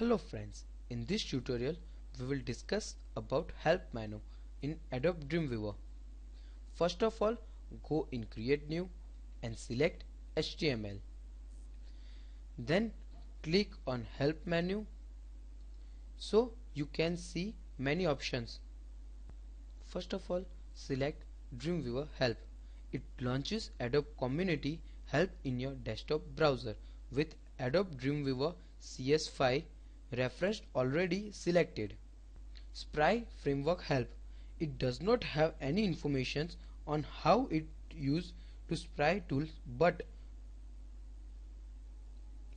Hello friends, in this tutorial we will discuss about help menu in Adobe Dreamweaver. First of all, go in Create New and select HTML. Then click on Help menu so you can see many options. First of all, select Dreamweaver Help. It launches Adobe Community Help in your desktop browser with Adobe Dreamweaver CS5 referenced already selected. Spry Framework Help. It does not have any information on how it use to Spry tools, but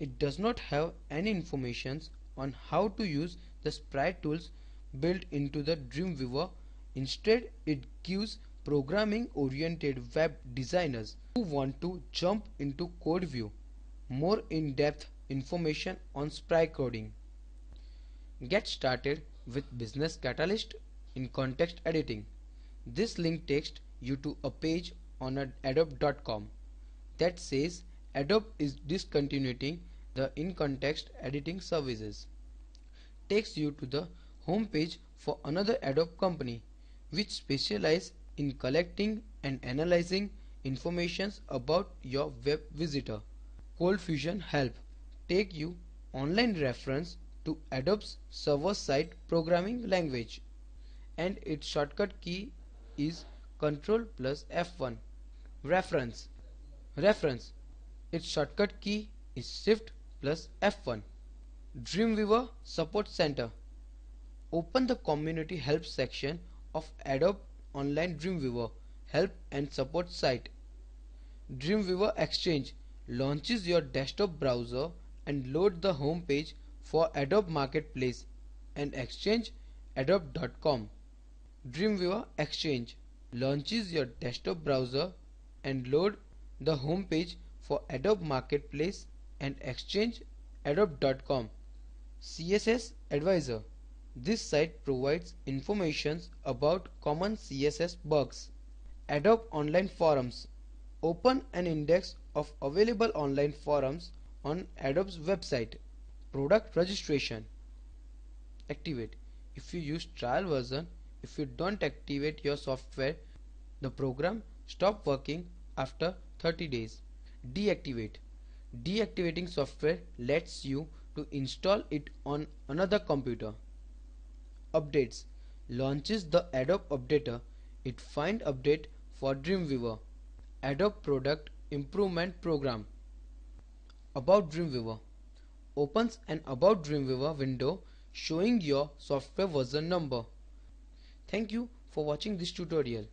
it does not have any information on how to use the Spry tools built into the Dreamweaver. Instead, it gives programming oriented web designers who want to jump into code view more in-depth information on Spry coding. Get started with Business Catalyst in context editing. This link takes you to a page on adobe.com that says Adobe is discontinuing the in-context editing services. Takes you to the home page for another Adobe company which specializes in collecting and analyzing information about your web visitor. Cold Fusion Help take you online reference to Adobe's server-side programming language, and its shortcut key is Ctrl plus F1. Reference. Its shortcut key is Shift plus F1. Dreamweaver Support Center. Open the Community Help section of Adobe Online Dreamweaver Help and Support site. Dreamweaver Exchange launches your desktop browser and load the home page for Adobe Marketplace and Exchange adobe.com. Dreamweaver Exchange launches your desktop browser and load the home page for Adobe Marketplace and Exchange adobe.com. CSS Advisor. This site provides information about common CSS bugs. Adobe Online Forums. Open an index of available online forums on Adobe's website. Product registration. Activate. If you use trial version, if you don't activate your software, the program stop working after 30 days. Deactivate. Deactivating software lets you to install it on another computer. Updates. Launches the Adobe Updater. It find update for Dreamweaver. Adobe Product Improvement Program. About Dreamweaver. Opens an About Dreamweaver window showing your software version number. Thank you for watching this tutorial.